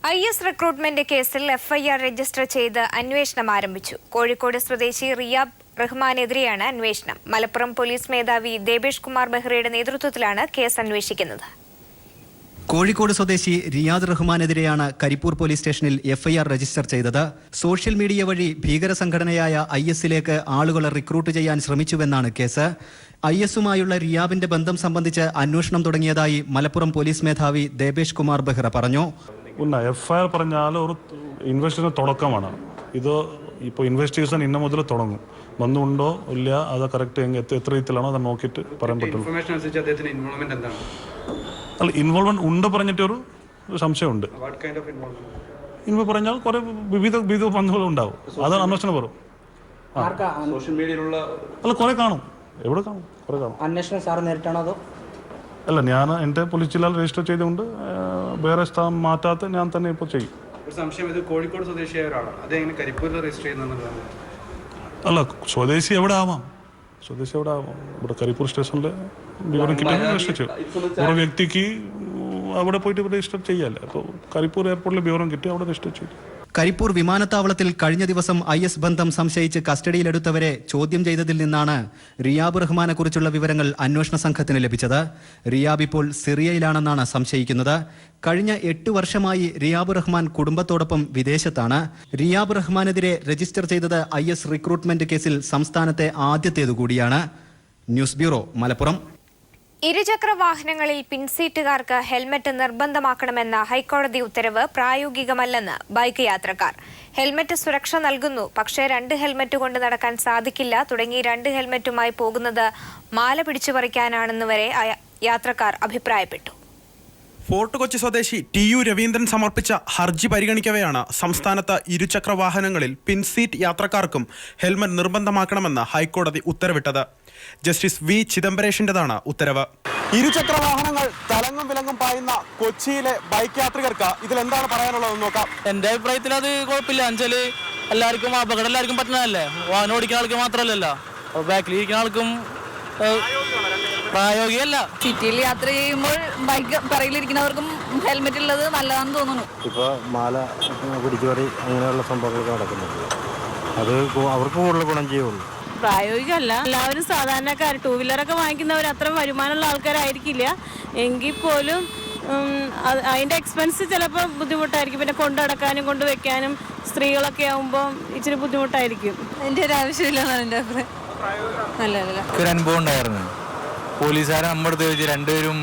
IS recruitment കേസിൽ FIR register ചെയ്ത് അന്വേഷണം ആരംഭിച്ചു. കോഴിക്കോട് സ്വദേശി റിയാബ് റഹ്മാനെതിരെയാണ് അന്വേഷണം. മലപ്പുറം പോലീസ് മേധാവി ദേബേഷ് കുമാർ ബെഹ്റയുടെ നേതൃത്വത്തിലാണ് കേസ് അന്വേഷിക്കുന്നത്. കോഴിക്കോട് സ്വദേശി റിയാദ് റഹ്മാനെതിരെയാണ് കരിപ്പൂർ പോലീസ് സ്റ്റേഷനിൽ FIR രജിസ്റ്റർ ചെയ്തത്. സോഷ്യൽ മീഡിയ വഴി ഭീകര സംഘടനയായ ISലേക്ക് ആളുകളെ റിക്രൂട്ട് ചെയ്യാൻ ശ്രമിച്ചുവെന്നാണ് കേസ്. ISുമായുള്ള റിയാബിന്റെ ബന്ധം സംബന്ധിച്ച് അന്വേഷണം തുടങ്ങിയതായി മലപ്പുറം പോലീസ് മേധാവി ദേബേഷ് കുമാർ ബെഹ്റ പറഞ്ഞു. FIR പറഞ്ഞാൽ ഒരു ഇൻവെസ്റ്റിഗേഷൻ തുടക്കമാണ്. ഇത് ഇപ്പോൾ ഇൻവെസ്റ്റിഗേഷൻ ഇന്ന മുതൽ തുടങ്ങും. ബന്ധമുണ്ടോ ഇല്ല, അത് കറക്റ്റ് എത്ര രീതിയിലാണോ അത് നോക്കിയിട്ട് പറയാൻ പറ്റും. അല്ല, ഇൻവോൾവ്മെന്റ് ഉണ്ട് പറഞ്ഞിട്ടൊരു സംശയമുണ്ട്. ഇൻവോൾവ് പറഞ്ഞാൽ കുറെ വിവിധ ബന്ധങ്ങൾ ഉണ്ടാവും. അതാണ് അന്വേഷണം പറയും. അല്ല, കുറെ കാണും. എവിടെ കാണും? കുറെ കാണും. അന്വേഷണം സാർ നേരിട്ടാണോ അതോ? അല്ല, ഞാൻ എൻ്റെ പോലീസ് ജില്ലയിൽ രജിസ്റ്റർ ചെയ്തുകൊണ്ട് വേറെ സ്ഥാനം മാറ്റാത്ത ഞാൻ തന്നെ ഇപ്പോൾ ചെയ്യും. ഒരു സംശയം, ഇത് കോഴിക്കോട് സ്വദേശിയായ ഒരാളാണ്, അതെങ്ങനെ കരിപ്പൂരിൽ രജിസ്റ്റർ ചെയ്യുന്നതാണ്? അല്ല, സ്വദേശി എവിടെ ആവാം. ഇവിടെ കരിപ്പൂർ സ്റ്റേഷനിൽ വിവരം കിട്ടിയാൽ രജിസ്റ്റർ ചെയ്യും. ഒരു വ്യക്തിക്ക് അവിടെ പോയിട്ട് രജിസ്റ്റർ ചെയ്യാല്ലേ. അപ്പോൾ കരിപ്പൂർ എയർപോർട്ടിൽ വിവരം കിട്ടി അവിടെ രജിസ്റ്റർ ചെയ്തു. കരിപ്പൂർ വിമാനത്താവളത്തിൽ കഴിഞ്ഞ ദിവസം IS ബന്ധം സംശയിച്ച് കസ്റ്റഡിയിലെടുത്തവരെ ചോദ്യം ചെയ്തതിൽ നിന്നാണ് റിയാബ് റഹ്മാനെ കുറിച്ചുള്ള വിവരങ്ങൾ അന്വേഷണ സംഘത്തിന് ലഭിച്ചത്. റിയാബ് ഇപ്പോൾ സിറിയയിലാണെന്നാണ് സംശയിക്കുന്നത്. കഴിഞ്ഞ 8 വർഷമായി റിയാബ് റഹ്മാൻ കുടുംബത്തോടൊപ്പം വിദേശത്താണ്. റിയാബ് റഹ്മാനെതിരെ രജിസ്റ്റർ ചെയ്തത് IS റിക്രൂട്ട്മെന്റ് കേസിൽ സംസ്ഥാനത്തെ ആദ്യത്തേതുകൂടിയാണ്. News bureau, Malappuram. ഇരുചക്ര വാഹനങ്ങളിൽ പിൻസീറ്റുകാർക്ക് ഹെൽമറ്റ് നിർബന്ധമാക്കണമെന്ന ഹൈക്കോടതി ഉത്തരവ് പ്രായോഗികമല്ലെന്ന് ബൈക്ക് യാത്രക്കാർ. ഹെൽമറ്റ് സുരക്ഷ നൽകുന്നു, പക്ഷേ 2 ഹെൽമറ്റ് കൊണ്ട് നടക്കാൻ സാധിക്കില്ല തുടങ്ങി 2 ഹെൽമറ്റുമായി പോകുന്നത് മാല പിടിച്ചു പറിക്കാനാണെന്ന് വരെ യാത്രക്കാർ അഭിപ്രായപ്പെട്ടു. ഫോർട്ട് കൊച്ചി സ്വദേശി TU രവീന്ദ്രൻ സമർപ്പിച്ച ഹർജി പരിഗണിക്കവെയാണ് സംസ്ഥാനത്ത് ഇരുചക്ര വാഹനങ്ങളിൽ പിൻസീറ്റ് യാത്രക്കാർക്കും ഹെൽമറ്റ് നിർബന്ധമാക്കണമെന്ന് ഹൈക്കോടതി ഉത്തരവിട്ടത്. ജസ്റ്റിസ് V ചിദംബരേഷിൻ്റെതാണ് ഉത്തരവ്. ഇരുചക്ര വാഹനങ്ങൾ തലങ്ങും വിലങ്ങും പായുന്ന കൊച്ചിയിലെ ബൈക്ക് യാത്രികർക്ക് ഇതിലെന്താണ് പറയാനുള്ളതെന്ന് നോക്കാം. എൻ്റെ അഭിപ്രായത്തിൽ അത് കുഴപ്പമില്ല. എന്നുവെച്ചാൽ എല്ലാവർക്കും അപകടം എല്ലാവർക്കും പറ്റുന്നതല്ലേ. വാഹനം ഓടിക്കുന്ന ആൾക്ക് മാത്രമല്ലല്ലോ, ബാക്കിലിരിക്കുന്ന ആൾക്കും പ്രായോഗികമല്ല. സിറ്റിയിൽ യാത്ര ചെയ്യുമ്പോൾ ബൈക്ക് പിറകിലിരിക്കുന്നവർക്കും ഹെൽമെറ്റ് ഉള്ളത് നല്ലതാണെന്ന് തോന്നുന്നു. ഇപ്പോൾ മാല പിടിച്ചുപറി അങ്ങനെയുള്ള സംഭവങ്ങളൊക്കെ നടക്കുന്നുണ്ട്. അത് അവർക്ക് കൂടുതൽ ഗുണം ചെയ്യുള്ളൂ. പ്രായോഗികമല്ല. എല്ലാവരും സാധാരണക്കാർ, 2 വീലറൊക്കെ വാങ്ങിക്കുന്നവർ അത്ര വരുമാനമുള്ള ആൾക്കാരായിരിക്കില്ല. എങ്കിൽ പോലും അതിൻ്റെ എക്സ്പെൻസ് ചിലപ്പോൾ ബുദ്ധിമുട്ടായിരിക്കും. പിന്നെ കൊണ്ടു നടക്കാനും കൊണ്ട് വെക്കാനും സ്ത്രീകളൊക്കെ ആകുമ്പോൾ ഇച്ചിരി ബുദ്ധിമുട്ടായിരിക്കും. എൻ്റെ ഒരു ആവശ്യമില്ലെന്നാണ് എൻ്റെ അഭിപ്രായം. ഒരു അനുഭവം ഉണ്ടായിരുന്നു. പോലീസുകാരെ നമ്മുടെ അടുത്ത് ചോദിച്ചു, 2 പേരും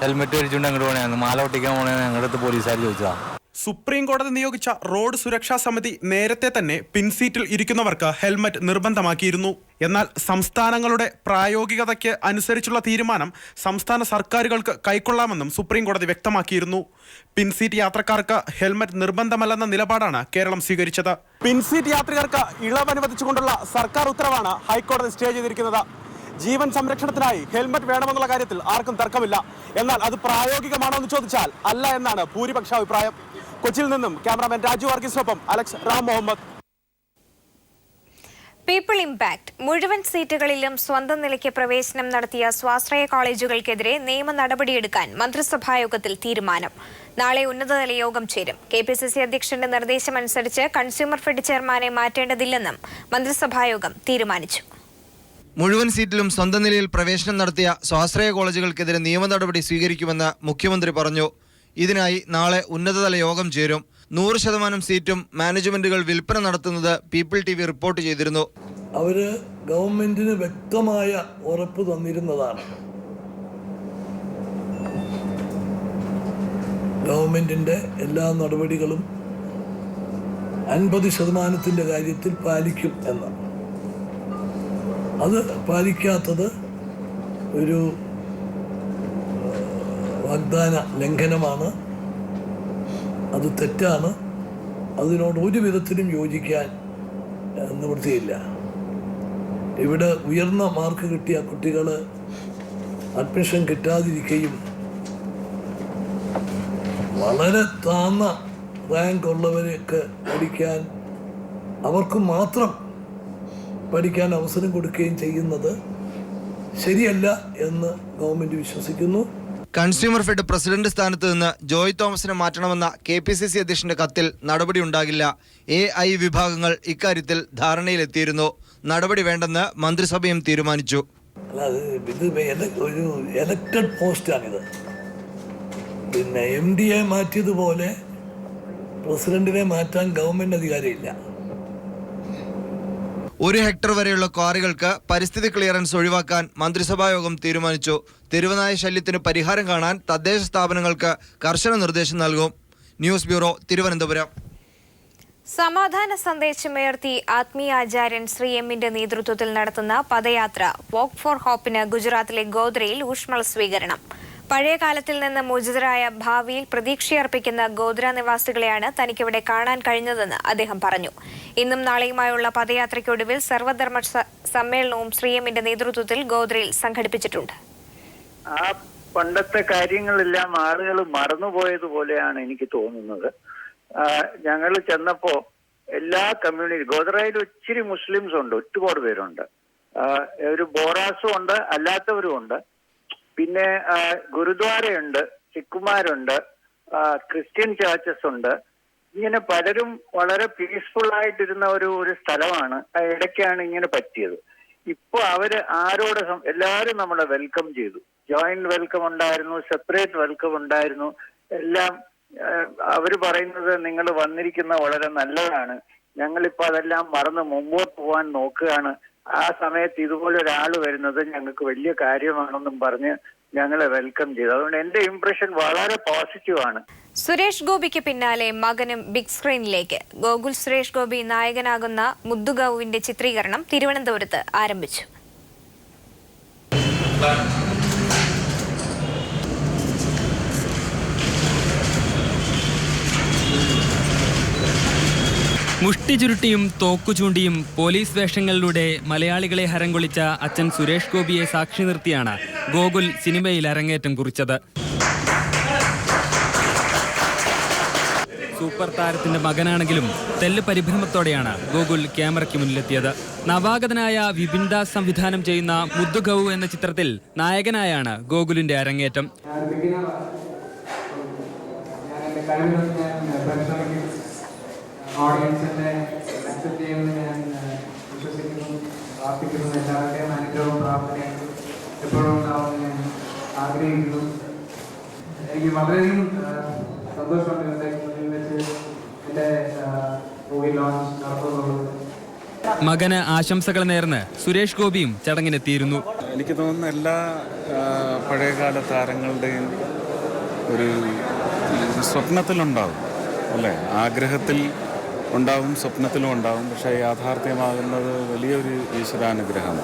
ഹെൽമെറ്റ് ധരിച്ചുകൊണ്ട് അങ്ങോട്ട് പോകണേ, മാല ഒട്ടിക്കാൻ പോകണേ, ഞങ്ങളുടെ അടുത്ത് പോലീസുകാർ ചോദിച്ചതാ. സുപ്രീം കോടതി നിയോഗിച്ച റോഡ് സുരക്ഷാ സമിതി നേരത്തെ തന്നെ പിൻസീറ്റിൽ ഇരിക്കുന്നവർക്ക് ഹെൽമറ്റ് നിർബന്ധമാക്കിയിരുന്നു. എന്നാൽ സംസ്ഥാനങ്ങളുടെ പ്രായോഗികതയ്ക്ക് അനുസരിച്ചുള്ള തീരുമാനം സംസ്ഥാന സർക്കാരുകൾക്ക് കൈക്കൊള്ളാമെന്നും സുപ്രീം കോടതി വ്യക്തമാക്കിയിരുന്നു. പിൻസീറ്റ് യാത്രക്കാർക്ക് ഹെൽമറ്റ് നിർബന്ധമല്ലെന്ന നിലപാടാണ് കേരളം സ്വീകരിച്ചത്. പിൻസീറ്റ് യാത്രികർക്ക് ഇളവ് അനുവദിച്ചുകൊണ്ടുള്ള സർക്കാർ ഉത്തരവാണ് ഹൈക്കോടതി സ്റ്റേ ചെയ്തിരിക്കുന്നത്. ജീവൻ സംരക്ഷണത്തിനായി ഹെൽമറ്റ് വേണമെന്നുള്ള കാര്യത്തിൽ ആർക്കും തർക്കമില്ല. എന്നാൽ അത് പ്രായോഗികമാണോ എന്ന് ചോദിച്ചാൽ അല്ല എന്നാണ് ഭൂരിപക്ഷ അഭിപ്രായം. കൊച്ചിയിൽ നിന്നും ക്യാമറാമാൻ രാജു വർഗീസിനൊപ്പം Alex Ram Muhammad. People impact മുഴുവൻ സീറ്റുകളിലും സ്വന്തം നിലയ്ക്ക് പ്രവേശനം നടത്തിയ സ്വാശ്രയ കോളേജുകൾക്കെതിരെ നിയമ നടപടിയെടുക്കാൻ മന്ത്രിസഭായോഗത്തിൽ തീരുമാനം. നാളെ ഉന്നതതല യോഗം ചേരും. KPCC അധ്യക്ഷന്റെ നിർദ്ദേശമനുസരിച്ച് കൺസ്യൂമർ ഫെഡ് ചെയർമാനെ മാറ്റേണ്ടതില്ലെന്നും മന്ത്രിസഭായോഗം തീരുമാനിച്ചു. മുഴുവൻ സീറ്റിലും സ്വന്തം നിലയിൽ പ്രവേശനം നടത്തിയ സ്വാശ്രയ കോളേജുകൾക്കെതിരെ നിയമ നടപടി സ്വീകരിക്കുമെന്ന് മുഖ്യമന്ത്രി പറഞ്ഞു. ഇതിനായി നാളെ ഉന്നതതല യോഗം ചേരും. 100% സീറ്റും മാനേജ്മെന്റുകൾ വിൽപ്പന നടത്തുന്നത് പീപ്പിൾ TV റിപ്പോർട്ട് ചെയ്തിരുന്നു. അവര് ഗവൺമെന്റിന് വ്യക്തമായ ഉറപ്പ് തന്നിരുന്നതാണ്. ഗവൺമെന്റിന്റെ എല്ലാ നടപടികളും 50% കാര്യത്തിൽ പാലിക്കും എന്ന്. അത് പാലിക്കാത്തത് ഒരു വാഗ്ദാന ലംഘനമാണ്. അത് തെറ്റാണ്. അതിനോട് ഒരു വിധത്തിലും യോജിക്കാൻ നിവൃത്തിയില്ല. ഇവിടെ ഉയർന്ന മാർക്ക് കിട്ടിയ കുട്ടികൾ അഡ്മിഷൻ കിട്ടാതിരിക്കുകയും വളരെ താഴ്ന്ന റാങ്ക് ഉള്ളവരെയൊക്കെ പഠിക്കാൻ, അവർക്ക് മാത്രം പഠിക്കാൻ അവസരം കൊടുക്കുകയും ചെയ്യുന്നത് ശരിയല്ല എന്ന് ഗവൺമെൻറ് വിശ്വസിക്കുന്നു. കൺസ്യൂമർ ഫെഡ് പ്രസിഡന്റ് സ്ഥാനത്ത് നിന്ന് ജോയ് തോമസിനെ മാറ്റണമെന്ന KPCC അധ്യക്ഷന്റെ കത്തിൽ നടപടി ഉണ്ടാകില്ല. AI വിഭാഗങ്ങൾ ഇക്കാര്യത്തിൽ ധാരണയിലെത്തിയിരുന്നു. നടപടി വേണ്ടെന്ന് മന്ത്രിസഭയും തീരുമാനിച്ചു. ഒരു എലക്റ്റഡ് പോസ്റ്റാണിത്. പിന്നെ MDയെ മാറ്റിയതുപോലെ പ്രസിഡന്റിനെ മാറ്റാൻ ഗവൺമെന്റ് അധികാരമില്ല. 1 ഹെക്ടർ വരെയുള്ള ക്വാറികൾക്ക് പരിസ്ഥിതി ക്ലിയറൻസ് ഒഴിവാക്കാൻ മന്ത്രിസഭായോഗം തീരുമാനിച്ചു. തെരുവുനായ ശല്യത്തിന് പരിഹാരം കാണാൻ തദ്ദേശ സ്ഥാപനങ്ങൾക്ക് കർശന നിർദ്ദേശം നൽകും. News bureau, Thiruvananthapuram. സമാധാന സന്ദേശമുയർത്തി ആത്മീയാചാര്യൻ ശ്രീ എമ്മിന്റെ നേതൃത്വത്തിൽ നടത്തുന്ന പദയാത്ര വോക്ക് ഫോർ ഹോപ്പിന് ഗുജറാത്തിലെ ഗോദ്രയിൽ ഊഷ്മള സ്വീകരണം. പഴയ കാലത്തിൽ നിന്ന് മോചിതരായ ഭാവിയിൽ പ്രതീക്ഷയർപ്പിക്കുന്ന ഗോദ്ര നിവാസികളെയാണ് തനിക്കിവിടെ കാണാൻ കഴിഞ്ഞതെന്ന് അദ്ദേഹം പറഞ്ഞു. ഇന്നും നാളെയുമായുള്ള പദയാത്രയ്ക്കൊടുവിൽ സർവധർമ്മ സമ്മേളനവും ശ്രീ എമ്മിന്റെ നേതൃത്വത്തിൽ ഗോദ്രയിൽ സംഘടിപ്പിച്ചിട്ടുണ്ട്. ആ പണ്ടത്തെ കാര്യങ്ങളെല്ലാം ആളുകൾ മറന്നുപോയതുപോലെയാണ് എനിക്ക് തോന്നുന്നത്. ഞങ്ങൾ ചെന്നപ്പോ എല്ലാ കമ്മ്യൂണിറ്റി, ഗോദ്രയിൽ ഒത്തിരി മുസ്ലിംസ് ഉണ്ട്, ഒരുപാട് പേരുണ്ട്. ഒരു ബോറാസും ഉണ്ട്, അല്ലാത്തവരും ഉണ്ട്. പിന്നെ ഗുരുദ്വാരയുണ്ട്, സിഖുമാരുണ്ട്, ക്രിസ്ത്യൻ ചർച്ചസ് ഉണ്ട്. ഇങ്ങനെ പലരും വളരെ പീസ്ഫുൾ ആയിട്ടിരുന്ന ഒരു സ്ഥലമാണ്. ഇടയ്ക്കാണ് ഇങ്ങനെ പറ്റിയത്. ഇപ്പൊ അവര് എല്ലാവരും നമ്മളെ വെൽക്കം ചെയ്തു. ജോയിന്റ് വെൽക്കം ഉണ്ടായിരുന്നു, സെപ്പറേറ്റ് വെൽക്കം ഉണ്ടായിരുന്നു. എല്ലാം അവര് പറയുന്നത് നിങ്ങൾ വന്നിരിക്കുന്ന വളരെ നല്ലതാണ്, ഞങ്ങളിപ്പോ അതെല്ലാം മറന്ന് മുമ്പോട്ട് പോകാൻ നോക്കുകയാണ്. ആ സമയത്ത് ഇതുപോലെ ഒരാൾ വരുന്നത് ഞങ്ങൾക്ക് വലിയ കാര്യമാണെന്നും പറഞ്ഞ് ഞങ്ങളെ വെൽക്കം ചെയ്തു. അതുകൊണ്ട് എന്റെ ഇംപ്രഷൻ വളരെ പോസിറ്റീവാണ്. സുരേഷ് ഗോപിക്ക് പിന്നാലെ മകനും ബിഗ് സ്ക്രീനിലേക്ക്. ഗോകുൽ സുരേഷ് ഗോപി നായകനാകുന്ന മുദ്ദുഗൌവിന്റെ ചിത്രീകരണം തിരുവനന്തപുരത്ത് ആരംഭിച്ചു. മുഷ്ടി ചുരുട്ടിയും തോക്കു ചൂണ്ടിയും പോലീസ് വേഷങ്ങളിലൂടെ മലയാളികളെ ഹരം കൊള്ളിച്ച അച്ഛൻ സുരേഷ് ഗോപിയെ സാക്ഷി നിർത്തിയാണ് ഗോകുൽ സിനിമയിൽ അരങ്ങേറ്റം കുറിച്ചത്. സൂപ്പർ താരത്തിന്റെ മകനാണെങ്കിലും തെല്ല് പരിഭ്രമത്തോടെയാണ് ഗോകുൽ ക്യാമറയ്ക്ക് മുന്നിലെത്തിയത്. നവാഗതനായ വിപിൻ ദാസ് സംവിധാനം ചെയ്യുന്ന മുദ്ദുഗൌ എന്ന ചിത്രത്തിൽ നായകനായാണ് ഗോകുലിന്റെ അരങ്ങേറ്റം. ഓഡിയൻസിന്റെ അക്സെപ്റ്റ് ചെയ്യുമെന്ന് ഞാൻ വിശ്വസിക്കുന്നു, പ്രാർത്ഥിക്കുന്നു. എല്ലാവരുടെയും അനുഗ്രഹവും പ്രാർത്ഥനയും എപ്പോഴും ഉണ്ടാവുമെന്ന് ഞാൻ ആഗ്രഹിക്കുന്നു. എനിക്ക് വളരെയധികം സന്തോഷമുണ്ട് ഇന്നത്തെ മുന്നിൽ വെച്ച് എൻ്റെ മൂവി ലോഞ്ച് നടത്തുന്നുള്ളത്. മകന് ആശംസകൾ നേർന്ന് സുരേഷ് ഗോപിയും ചടങ്ങിനെത്തിയിരുന്നു. എനിക്ക് തോന്നുന്ന എല്ലാ പഴയകാല താരങ്ങളുടെയും ഒരു സ്വപ്നത്തിലുണ്ടാവും അല്ലേ, ആഗ്രഹത്തിൽ ഉണ്ടാവും, സ്വപ്നത്തിലും ഉണ്ടാവും. പക്ഷേ യാഥാർത്ഥ്യമാകുന്നത് വലിയൊരു ഈശ്വരാനുഗ്രഹമാണ്.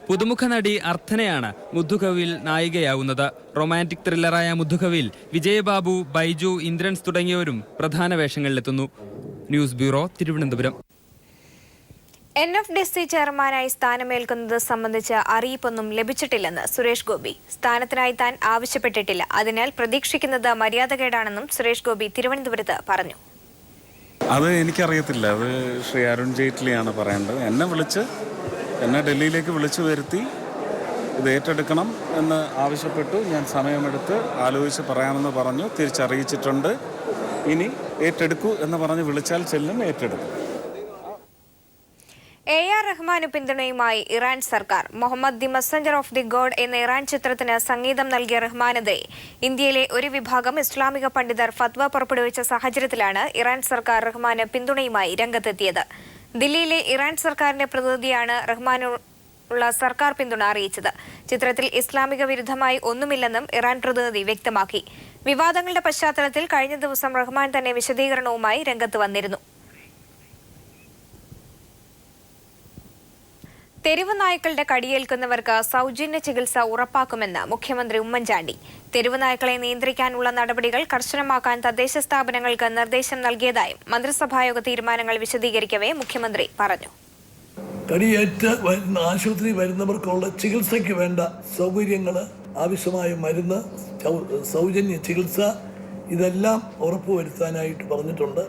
പുതുമുഖ നടി അർത്ഥനയാണ് മുദ്ദുഗൌവിൽ നായികയാവുന്നത്. റൊമാൻറ്റിക് ത്രില്ലറായ മുദ്ദുഗൌവിൽ വിജയബാബു, ബൈജു, ഇന്ദ്രൻസ് തുടങ്ങിയവരും പ്രധാന വേഷങ്ങളിലെത്തുന്നു. News bureau, Thiruvananthapuram. NFDC ചെയർമാനായി സ്ഥാനമേൽക്കുന്നത് സംബന്ധിച്ച് അറിയിപ്പൊന്നും ലഭിച്ചിട്ടില്ലെന്ന് സുരേഷ് ഗോപി. സ്ഥാനത്തിനായി താൻ ആവശ്യപ്പെട്ടിട്ടില്ല, അതിനാൽ പ്രതീക്ഷിക്കുന്നത് മര്യാദകേടാണെന്നും സുരേഷ് ഗോപി തിരുവനന്തപുരത്ത് പറഞ്ഞു. അത് എനിക്കറിയത്തില്ല, അത് ശ്രീ അരുൺ ജെയ്റ്റ്ലിയാണ് പറയേണ്ടത്. എന്നെ ഡൽഹിയിലേക്ക് വിളിച്ചു വരുത്തി ഇത് ഏറ്റെടുക്കണം എന്ന് ആവശ്യപ്പെട്ടു. ഞാൻ സമയമെടുത്ത് ആലോചിച്ച് പറയാമെന്ന് പറഞ്ഞു, തിരിച്ചറിയിച്ചിട്ടുണ്ട്. ഇനി ഏറ്റെടുക്കൂ എന്ന് പറഞ്ഞ് വിളിച്ചാൽ ചെല്ലും, ഏറ്റെടുക്കും. AR റഹ്മാന് പിന്തുണയുമായി ഇറാൻ സർക്കാർ. Muhammad the messenger of the god എന്ന ഇറാൻ ചിത്രത്തിന് സംഗീതം നൽകിയ റഹ്മാനെതിരെ ഇന്ത്യയിലെ ഒരു വിഭാഗം ഇസ്ലാമിക പണ്ഡിതർ ഫത്വ പുറപ്പെടുവിച്ച സാഹചര്യത്തിലാണ് ഇറാൻ സർക്കാർ റഹ്മാന് പിന്തുണയുമായി രംഗത്തെത്തിയത്. ദില്ലിയിലെ ഇറാൻ സർക്കാരിന്റെ പ്രതിനിധിയാണ് റഹ്മാനുള്ള സർക്കാർ പിന്തുണ അറിയിച്ചത്. ചിത്രത്തിൽ ഇസ്ലാമിക വിരുദ്ധമായി ഒന്നുമില്ലെന്നും ഇറാൻ പ്രതിനിധി വ്യക്തമാക്കി. വിവാദങ്ങളുടെ പശ്ചാത്തലത്തിൽ കഴിഞ്ഞ ദിവസം റഹ്മാൻ തന്നെ വിശദീകരണവുമായി രംഗത്ത് വന്നിരുന്നു. തെരുവ് നായ്ക്കളുടെ കടിയേൽക്കുന്നവർക്ക് സൗജന്യ ചികിത്സ ഉറപ്പാക്കുമെന്ന് മുഖ്യമന്ത്രി ഉമ്മൻചാണ്ടി. തെരുവ് നായ്ക്കളെ നിയന്ത്രിക്കാനുള്ള നടപടികൾ കർശനമാക്കാൻ തദ്ദേശ സ്ഥാപനങ്ങൾക്ക് നിർദ്ദേശം നൽകിയതായും മന്ത്രിസഭായോഗ തീരുമാനങ്ങൾ വിശദീകരിക്കവേ മുഖ്യമന്ത്രി പറഞ്ഞു. കടിയേറ്റ് ആശുപത്രി വരുന്നവർക്കുള്ള ചികിത്സയ്ക്ക് വേണ്ട സൗകര്യങ്ങൾ, ആവശ്യമായ മരുന്ന്, സൗജന്യ ചികിത്സ, ഇതെല്ലാം ഉറപ്പുവരുത്താനായിട്ട് പറഞ്ഞിട്ടുണ്ട്.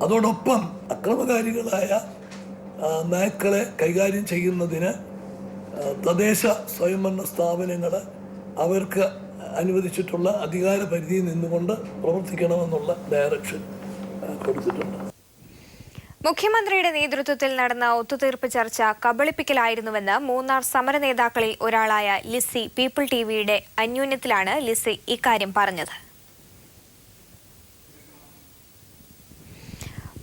അതോടൊപ്പം അക്രമകാരികളായ നായ്ക്കളെ കൈകാര്യം ചെയ്യുന്നതിന് തദ്ദേശ സ്വയംഭരണ സ്ഥാപനങ്ങൾ അവർക്ക് അനുവദിച്ചിട്ടുള്ള അധികാര പരിധിയിൽ നിന്നുകൊണ്ട് പ്രവർത്തിക്കണമെന്നുള്ള ഡയറക്ഷൻ കൊടുത്തിട്ടുണ്ട്. മുഖ്യമന്ത്രിയുടെ നേതൃത്വത്തിൽ നടന്ന ഒത്തുതീർപ്പ് ചർച്ച കബളിപ്പിക്കലായിരുന്നുവെന്ന് മൂന്നാർ സമര നേതാക്കളിൽ ഒരാളായ ലിസി പീപ്പിൾ ടിവിയുടെ അന്യോന്യത്തിലാണ് ലിസി ഇക്കാര്യം പറഞ്ഞത്.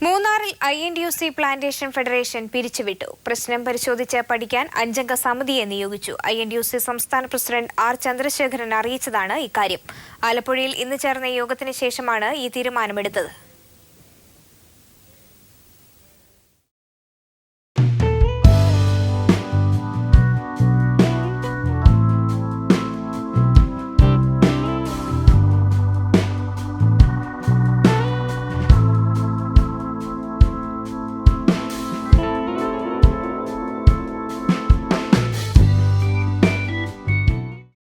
മൂന്നാറിൽ INTUC പ്ലാന്റേഷൻ ഫെഡറേഷൻ പിരിച്ചുവിട്ടു. പ്രശ്നം പരിശോധിച്ച് പഠിക്കാൻ 5-അംഗ സമിതിയെ നിയോഗിച്ചു. INTUC സംസ്ഥാന പ്രസിഡന്റ് R ചന്ദ്രശേഖരൻ അറിയിച്ചതാണ് ഇക്കാര്യം. ആലപ്പുഴയിൽ ഇന്ന് ചേർന്ന യോഗത്തിന് ശേഷമാണ് ഈ തീരുമാനമെടുത്തത്.